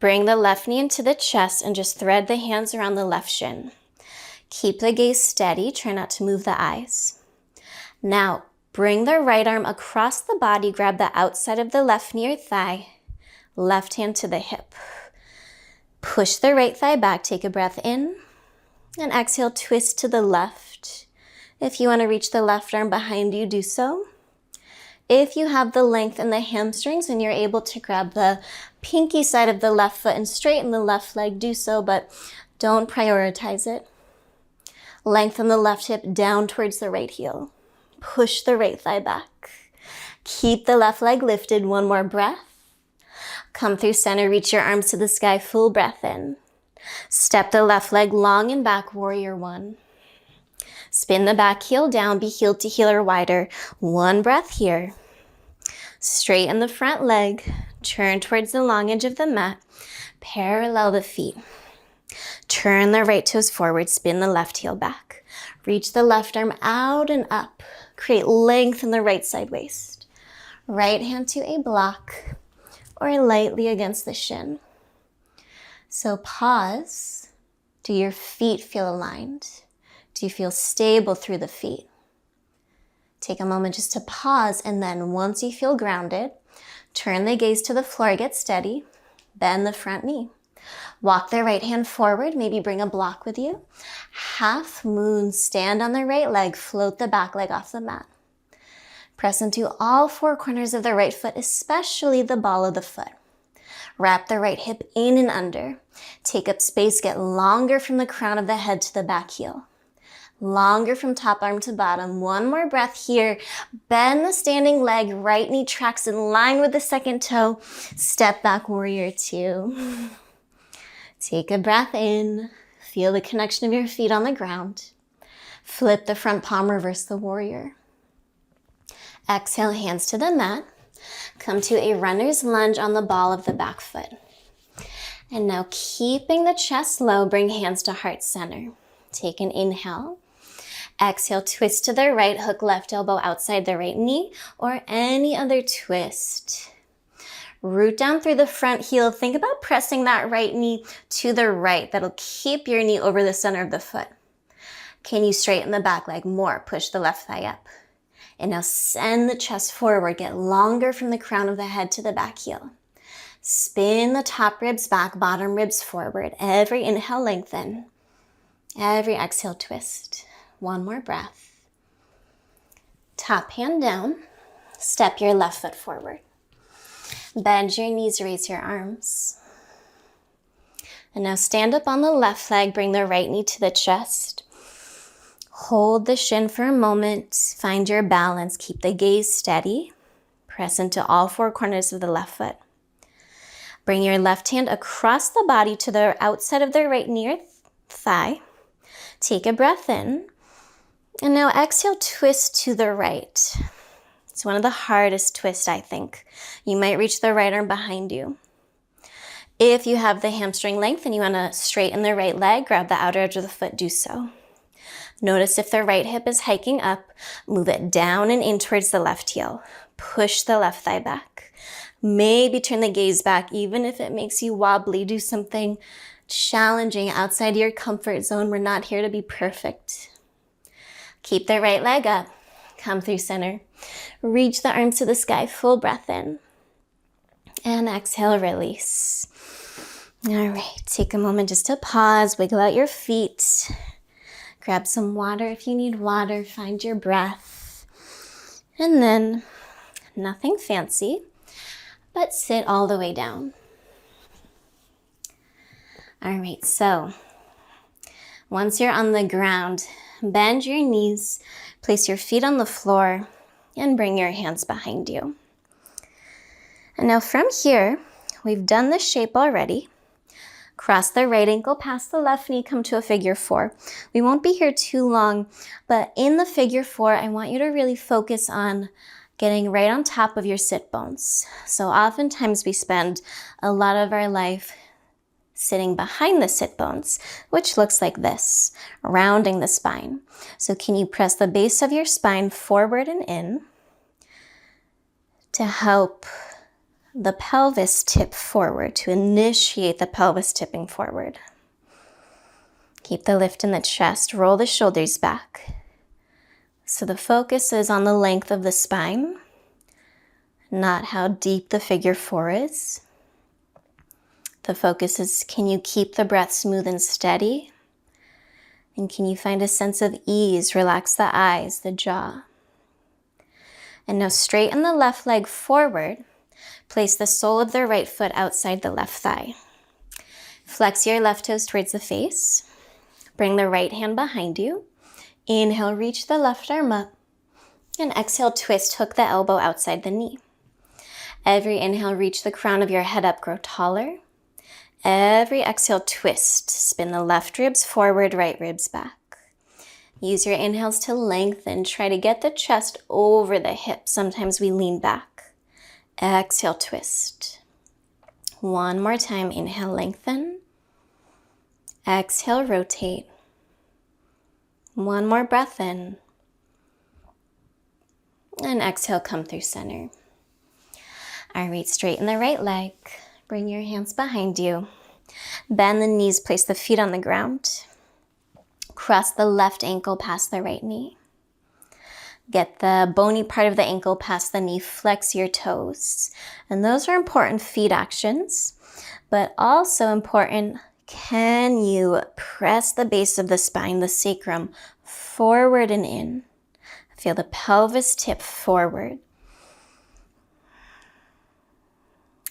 Bring the left knee into the chest and just thread the hands around the left shin. Keep the gaze steady. Try not to move the eyes. Now, bring the right arm across the body, grab the outside of the left knee or thigh, left hand to the hip. Push the right thigh back, take a breath in, and exhale, twist to the left. If you want to reach the left arm behind you, do so. If you have the length in the hamstrings and you're able to grab the pinky side of the left foot and straighten the left leg, do so, but don't prioritize it. Lengthen the left hip down towards the right heel. Push the right thigh back. Keep the left leg lifted. One more breath. Come through center, reach your arms to the sky, full breath in. Step the left leg long and back, warrior one. Spin the back heel down, be heel to heel or wider. One breath here. Straighten the front leg, turn towards the long edge of the mat, parallel the feet. Turn the right toes forward, spin the left heel back. Reach the left arm out and up. Create length in the right side waist. Right hand to a block or lightly against the shin. So pause. Do your feet feel aligned? Do you feel stable through the feet? Take a moment just to pause, and then once you feel grounded, turn the gaze to the floor, get steady, bend the front knee. Walk the right hand forward, maybe bring a block with you. Half moon, stand on the right leg, float the back leg off the mat. Press into all four corners of the right foot, especially the ball of the foot. Wrap the right hip in and under. Take up space, get longer from the crown of the head to the back heel. Longer from top arm to bottom. One more breath here. Bend the standing leg, right knee tracks in line with the second toe. Step back, warrior two. Take a breath in. Feel the connection of your feet on the ground. Flip the front palm, reverse the warrior. Exhale, hands to the mat. Come to a runner's lunge on the ball of the back foot. And now keeping the chest low, bring hands to heart center. Take an inhale. Exhale, twist to the right, hook left elbow outside the right knee or any other twist. Root down through the front heel. Think about pressing that right knee to the right. That'll keep your knee over the center of the foot. Can you straighten the back leg more? Push the left thigh up. And now send the chest forward. Get longer from the crown of the head to the back heel. Spin the top ribs back, bottom ribs forward. Every inhale, lengthen. Every exhale, twist. One more breath. Top hand down. Step your left foot forward. Bend your knees, raise your arms. And now stand up on the left leg, bring the right knee to the chest. Hold the shin for a moment, find your balance, keep the gaze steady. Press into all four corners of the left foot. Bring your left hand across the body to the outside of the right knee or thigh. Take a breath in. And now exhale, twist to the right. It's one of the hardest twists, I think. You might reach the right arm behind you. If you have the hamstring length and you want to straighten the right leg, grab the outer edge of the foot, do so. Notice if the right hip is hiking up, move it down and in towards the left heel. Push the left thigh back. Maybe turn the gaze back, even if it makes you wobbly. Do something challenging outside your comfort zone. We're not here to be perfect. Keep the right leg up. Come through center. Reach the arms to the sky, full breath in. And exhale, release. All right, take a moment just to pause, wiggle out your feet. Grab some water if you need water, find your breath. And then, nothing fancy, but sit all the way down. All right, so once you're on the ground, bend your knees, place your feet on the floor, and bring your hands behind you. And now from here, we've done this shape already. Cross the right ankle past the left knee, come to a figure four. We won't be here too long, but in the figure four, I want you to really focus on getting right on top of your sit bones. So oftentimes we spend a lot of our life sitting behind the sit bones, which looks like this, rounding the spine. So can you press the base of your spine forward and in to help the pelvis tip forward, to initiate the pelvis tipping forward. Keep the lift in the chest, roll the shoulders back. So the focus is on the length of the spine, not how deep the figure four is. The focus is, can you keep the breath smooth and steady? And can you find a sense of ease? Relax the eyes, the jaw. And now straighten the left leg forward. Place the sole of the right foot outside the left thigh. Flex your left toes towards the face. Bring the right hand behind you. Inhale, reach the left arm up. And exhale, twist, hook the elbow outside the knee. Every inhale, reach the crown of your head up, grow taller. Every exhale, twist, spin the left ribs forward, right ribs back. Use your inhales to lengthen. Try to get the chest over the hips. Sometimes we lean back. Exhale, twist. One more time. Inhale, lengthen. Exhale, rotate. One more breath in. And exhale, come through center. All right, straighten the right leg. Bring your hands behind you. Bend the knees, place the feet on the ground. Cross the left ankle past the right knee. Get the bony part of the ankle past the knee, flex your toes. And those are important feet actions, but also important, can you press the base of the spine, the sacrum, forward and in? Feel the pelvis tip forward.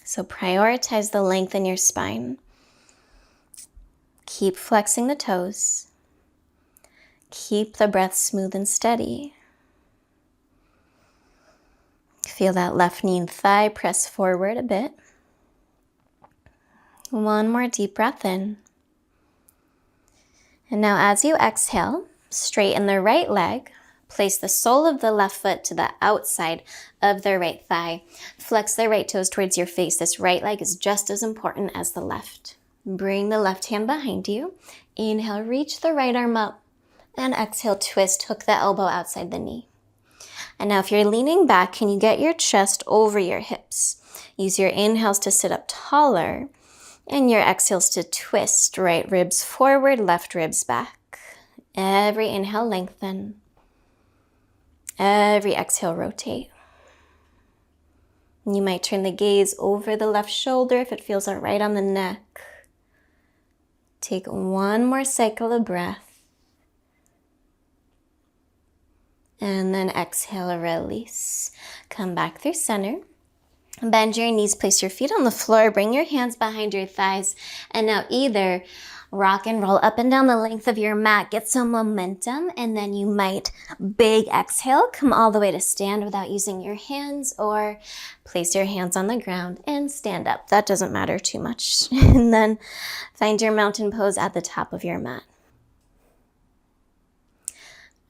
So prioritize the length in your spine. Keep flexing the toes. Keep the breath smooth and steady. Feel that left knee and thigh press forward a bit. One more deep breath in. And now as you exhale, straighten the right leg. Place the sole of the left foot to the outside of the right thigh. Flex the right toes towards your face. This right leg is just as important as the left. Bring the left hand behind you. Inhale, reach the right arm up. And exhale, twist, hook the elbow outside the knee. And now if you're leaning back, can you get your chest over your hips? Use your inhales to sit up taller and your exhales to twist. Right ribs forward, left ribs back. Every inhale, lengthen. Every exhale, rotate. You might turn the gaze over the left shoulder if it feels right on the neck. Take one more cycle of breath. And then exhale, release. Come back through center. Bend your knees, place your feet on the floor, bring your hands behind your thighs, and now either rock and roll up and down the length of your mat, get some momentum, and then you might big exhale, come all the way to stand without using your hands, or place your hands on the ground and stand up. That doesn't matter too much. And then find your mountain pose at the top of your mat.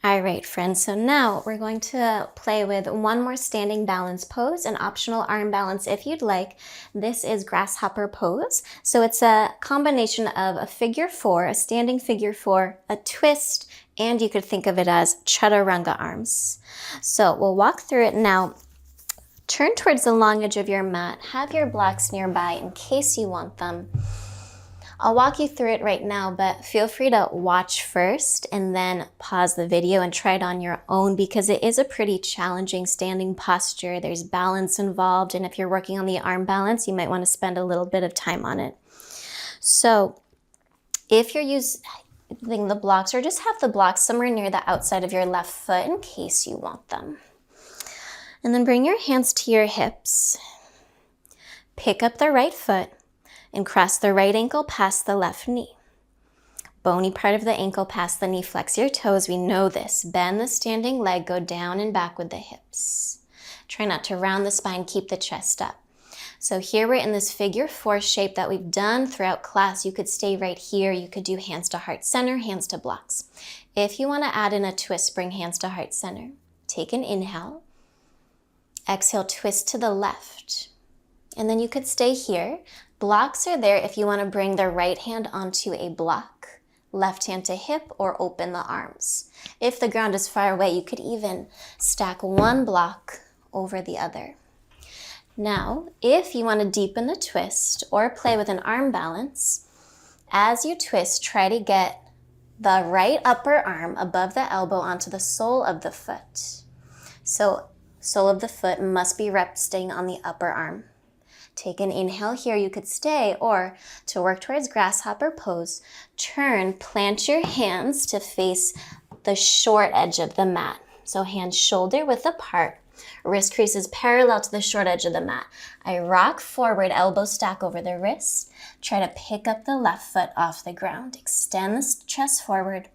All right, friends, so now we're going to play with one more standing balance pose, an optional arm balance if you'd like. This is grasshopper pose. So it's a combination of a figure four, a standing figure four, a twist, and you could think of it as chaturanga arms. So we'll walk through it now. Turn towards the long edge of your mat. Have your blocks nearby in case you want them. I'll walk you through it right now, but feel free to watch first and then pause the video and try it on your own because it is a pretty challenging standing posture. There's balance involved, and if you're working on the arm balance, you might want to spend a little bit of time on it. So if you're using the blocks, or just have the blocks somewhere near the outside of your left foot in case you want them. And then bring your hands to your hips. Pick up the right foot and cross the right ankle past the left knee. Bony part of the ankle past the knee, flex your toes. We know this. Bend the standing leg, go down and back with the hips. Try not to round the spine, keep the chest up. So here we're in this figure four shape that we've done throughout class. You could stay right here. You could do hands to heart center, hands to blocks. If you want to add in a twist, bring hands to heart center. Take an inhale. Exhale, twist to the left. And then you could stay here. Blocks are there if you want to bring the right hand onto a block, left hand to hip, or open the arms. If the ground is far away, you could even stack one block over the other. Now, if you want to deepen the twist or play with an arm balance, as you twist, try to get the right upper arm above the elbow onto the sole of the foot. So, sole of the foot must be resting on the upper arm. Take an inhale here, you could stay, or to work towards grasshopper pose, turn, plant your hands to face the short edge of the mat. So hands shoulder width apart. Wrist creases parallel to the short edge of the mat. I rock forward, elbow stack over the wrist. Try to pick up the left foot off the ground. Extend the chest forward.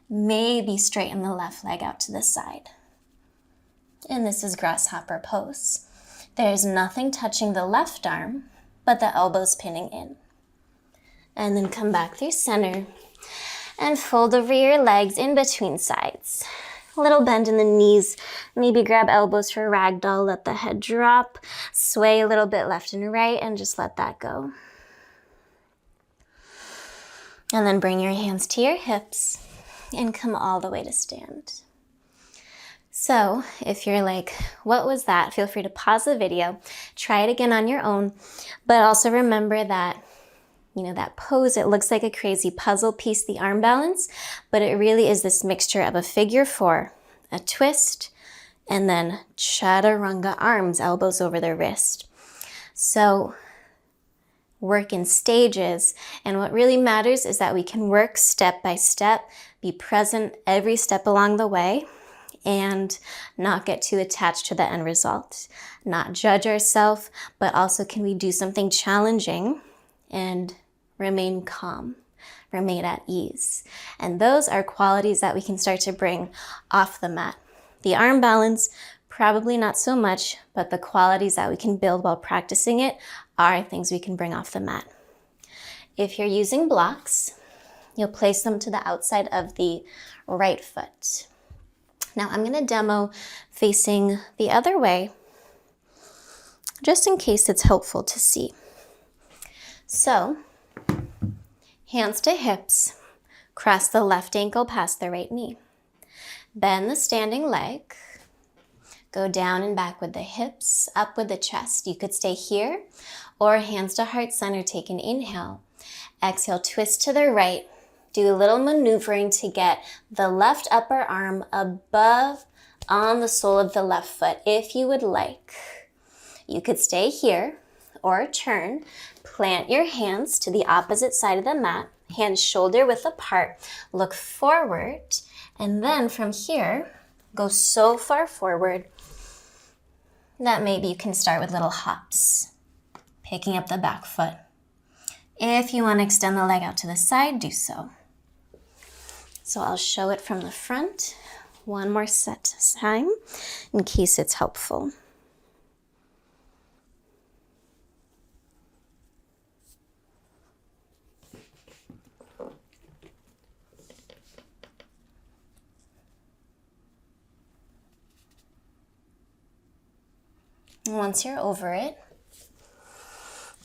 Maybe straighten the left leg out to the side. And this is grasshopper pose. There's nothing touching the left arm, but the elbows pinning in. And then come back through center and fold over your legs in between sides. A little bend in the knees. Maybe grab elbows for ragdoll, let the head drop. Sway a little bit left and right and just let that go. And then bring your hands to your hips and come all the way to stand. So if you're like, what was that? Feel free to pause the video, try it again on your own, but also remember that, that pose, it looks like a crazy puzzle piece, the arm balance, but it really is this mixture of a figure four, a twist, and then chaturanga arms, elbows over the wrist. So work in stages, and what really matters is that we can work step by step, be present every step along the way, and not get too attached to the end result. Not judge ourselves, but also can we do something challenging and remain calm, remain at ease. And those are qualities that we can start to bring off the mat. The arm balance, probably not so much, but the qualities that we can build while practicing it are things we can bring off the mat. If you're using blocks, you'll place them to the outside of the right foot. Now I'm going to demo facing the other way, just in case it's helpful to see. So, hands to hips, cross the left ankle past the right knee. Bend the standing leg, go down and back with the hips, up with the chest. You could stay here, or hands to heart center, take an inhale. Exhale, twist to the right. Do a little maneuvering to get the left upper arm above on the sole of the left foot if you would like. You could stay here or turn. Plant your hands to the opposite side of the mat, hands shoulder width apart. Look forward, and then from here, go so far forward that maybe you can start with little hops, picking up the back foot. If you want to extend the leg out to the side, do so. So I'll show it from the front, one more set time, in case it's helpful. And once you're over it,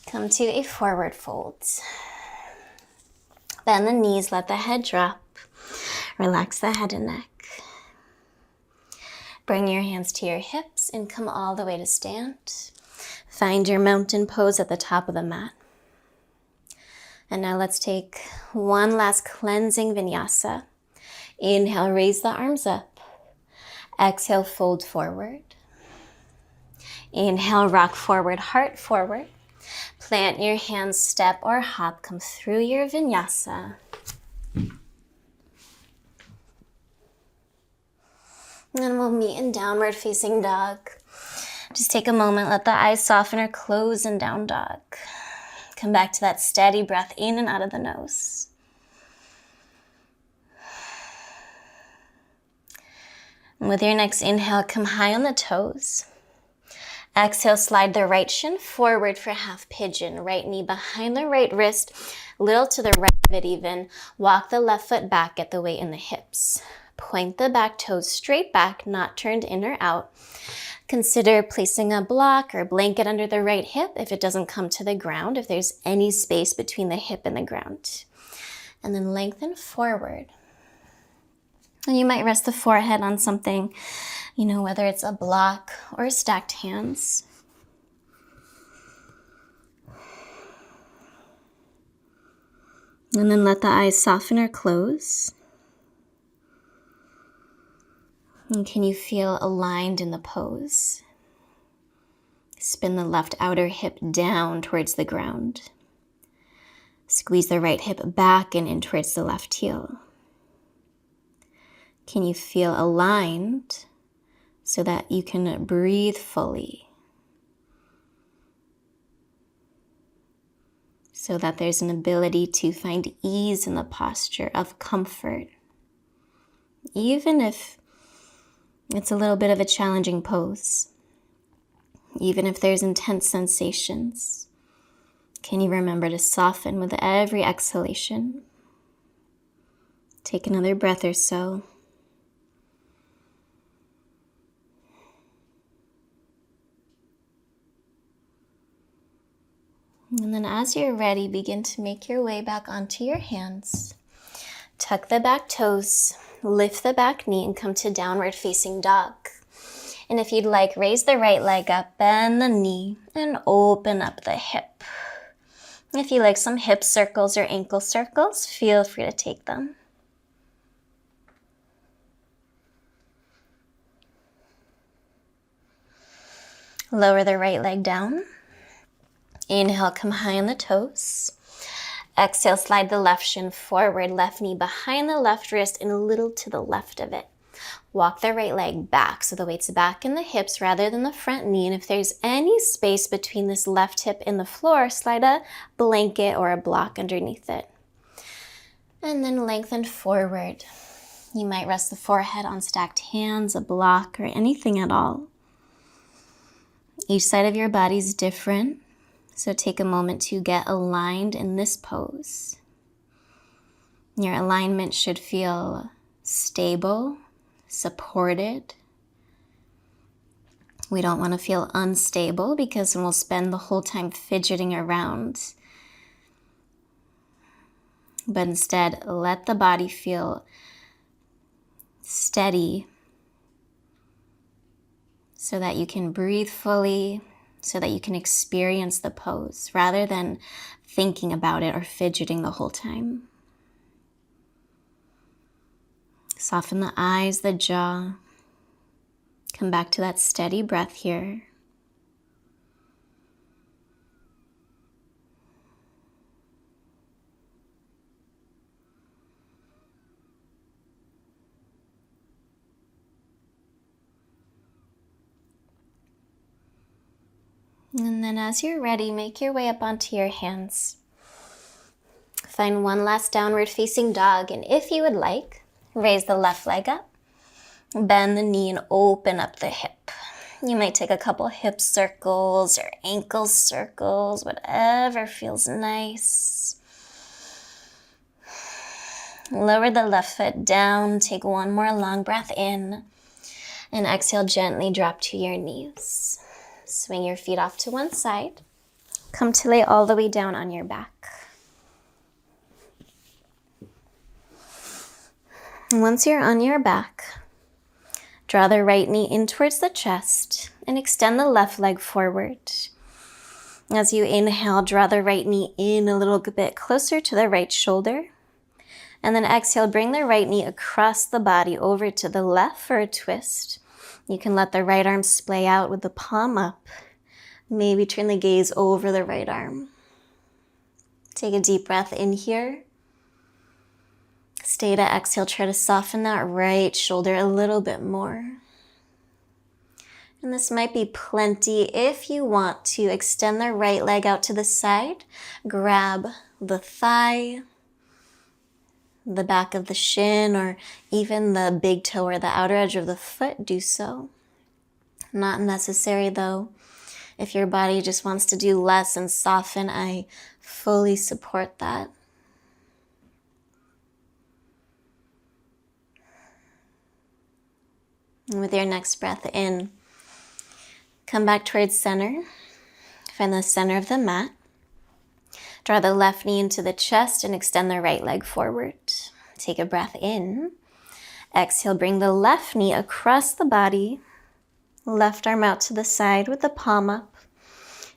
come to a forward fold. Bend the knees, let the head drop. Relax the head and neck. Bring your hands to your hips and come all the way to stand. Find your mountain pose at the top of the mat. And now let's take one last cleansing vinyasa. Inhale, raise the arms up. Exhale, fold forward. Inhale, rock forward, heart forward. Plant your hands, step or hop, come through your vinyasa. And then we'll meet in downward facing dog. Just take a moment, let the eyes soften or close in down dog. Come back to that steady breath in and out of the nose. And with your next inhale, come high on the toes. Exhale, slide the right shin forward for half pigeon. Right knee behind the right wrist, little to the right of it even. Walk the left foot back, get the weight in the hips. Point the back toes straight back, not turned in or out. Consider placing a block or blanket under the right hip if it doesn't come to the ground, if there's any space between the hip and the ground. And then lengthen forward. And you might rest the forehead on something, whether it's a block or stacked hands. And then let the eyes soften or close. And can you feel aligned in the pose? Spin the left outer hip down towards the ground. Squeeze the right hip back and in towards the left heel. Can you feel aligned, so that you can breathe fully, so that there's an ability to find ease in the posture of comfort, even if it's a little bit of a challenging pose, even if there's intense sensations. Can you remember to soften with every exhalation? Take another breath or so. And then as you're ready, begin to make your way back onto your hands. Tuck the back toes, lift the back knee, and come to downward facing dog. And if you'd like, raise the right leg up, bend the knee, and open up the hip. If you like some hip circles or ankle circles, feel free to take them. Lower the right leg down. Inhale, come high on the toes. Exhale, slide the left shin forward, left knee behind the left wrist and a little to the left of it. Walk the right leg back so the weight's back in the hips rather than the front knee. And if there's any space between this left hip and the floor, slide a blanket or a block underneath it. And then lengthen forward. You might rest the forehead on stacked hands, a block, or anything at all. Each side of your body is different, so take a moment to get aligned in this pose. Your alignment should feel stable, supported. We don't want to feel unstable because then we'll spend the whole time fidgeting around. But instead, let the body feel steady so that you can breathe fully, so that you can experience the pose rather than thinking about it or fidgeting the whole time. Soften the eyes, the jaw. Come back to that steady breath here. And then as you're ready, make your way up onto your hands. Find one last downward facing dog, and if you would like, raise the left leg up, bend the knee and open up the hip. You might take a couple hip circles or ankle circles, whatever feels nice. Lower the left foot down, take one more long breath in, and exhale, gently drop to your knees. Swing your feet off to one side. Come to lay all the way down on your back. And once you're on your back, draw the right knee in towards the chest and extend the left leg forward. As you inhale, draw the right knee in a little bit closer to the right shoulder. And then exhale, bring the right knee across the body over to the left for a twist. You can let the right arm splay out with the palm up. Maybe turn the gaze over the right arm. Take a deep breath in here. Stay to exhale. Try to soften that right shoulder a little bit more. And this might be plenty. If you want to extend the right leg out to the side, grab the thigh, the back of the shin, or even the big toe or the outer edge of the foot, do so. Not necessary though. If your body just wants to do less and soften, I fully support that. And with your next breath in, come back towards center. Find the center of the mat. Draw the left knee into the chest and extend the right leg forward. Take a breath in. Exhale, bring the left knee across the body. Left arm out to the side with the palm up.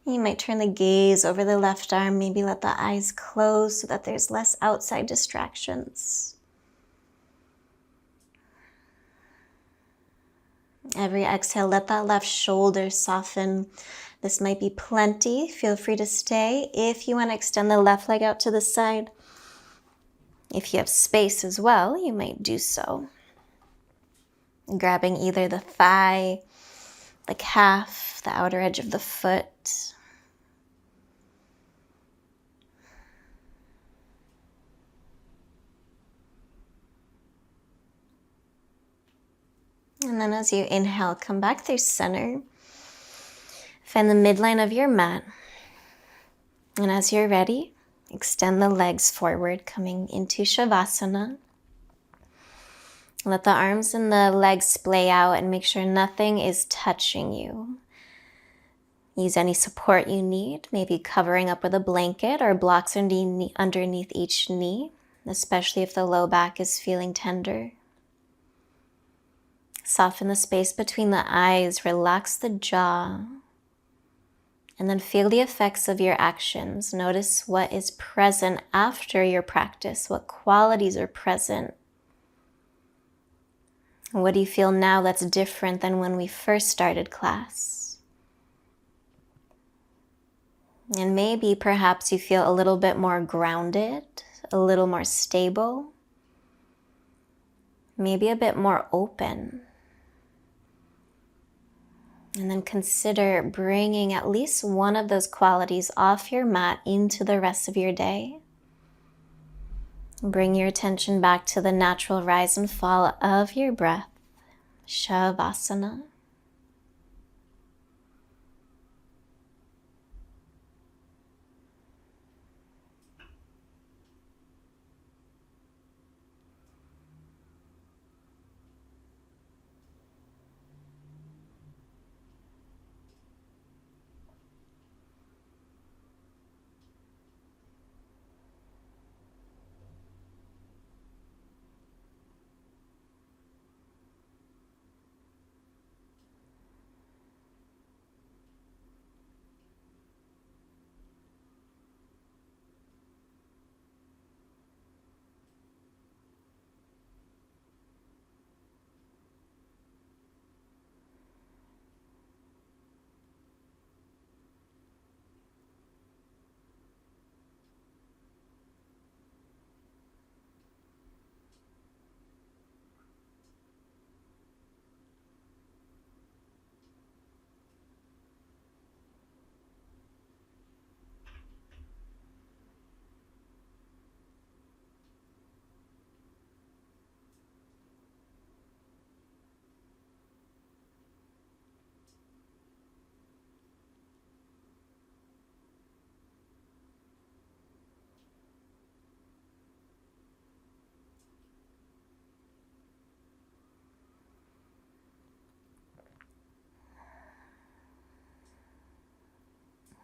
You might turn the gaze over the left arm. Maybe let the eyes close so that there's less outside distractions. Every exhale, let that left shoulder soften. This might be plenty. Feel free to stay. If you want to extend the left leg out to the side, if you have space as well, you might do so. Grabbing either the thigh the calf, the outer edge of the foot. And then as you inhale, come back through center. Find the midline of your mat. And as you're ready, extend the legs forward, coming into Shavasana. Let the arms and the legs splay out and make sure nothing is touching you. Use any support you need, maybe covering up with a blanket or blocks underneath each knee, especially if the low back is feeling tender. Soften the space between the eyes, relax the jaw, and then feel the effects of your actions. Notice what is present after your practice, what qualities are present. What do you feel now that's different than when we first started class? And maybe perhaps you feel a little bit more grounded, a little more stable, maybe a bit more open. And then consider bringing at least one of those qualities off your mat into the rest of your day. Bring your attention back to the natural rise and fall of your breath, Shavasana.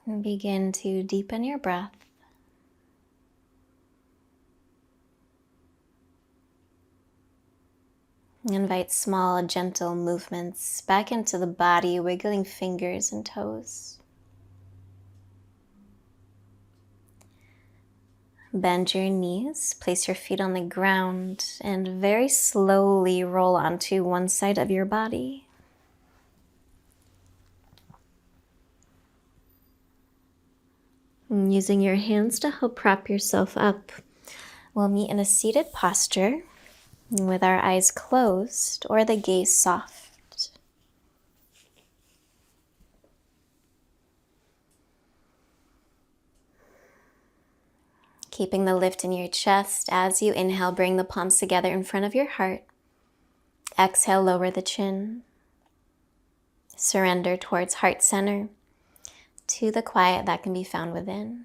And begin to deepen your breath. Invite small, gentle movements back into the body, wiggling fingers and toes. Bend your knees, place your feet on the ground, and very slowly roll onto one side of your body. And using your hands to help prop yourself up, we'll meet in a seated posture with our eyes closed or the gaze soft. Keeping the lift in your chest, as you inhale, bring the palms together in front of your heart. Exhale, lower the chin. Surrender towards heart center, to the quiet that can be found within.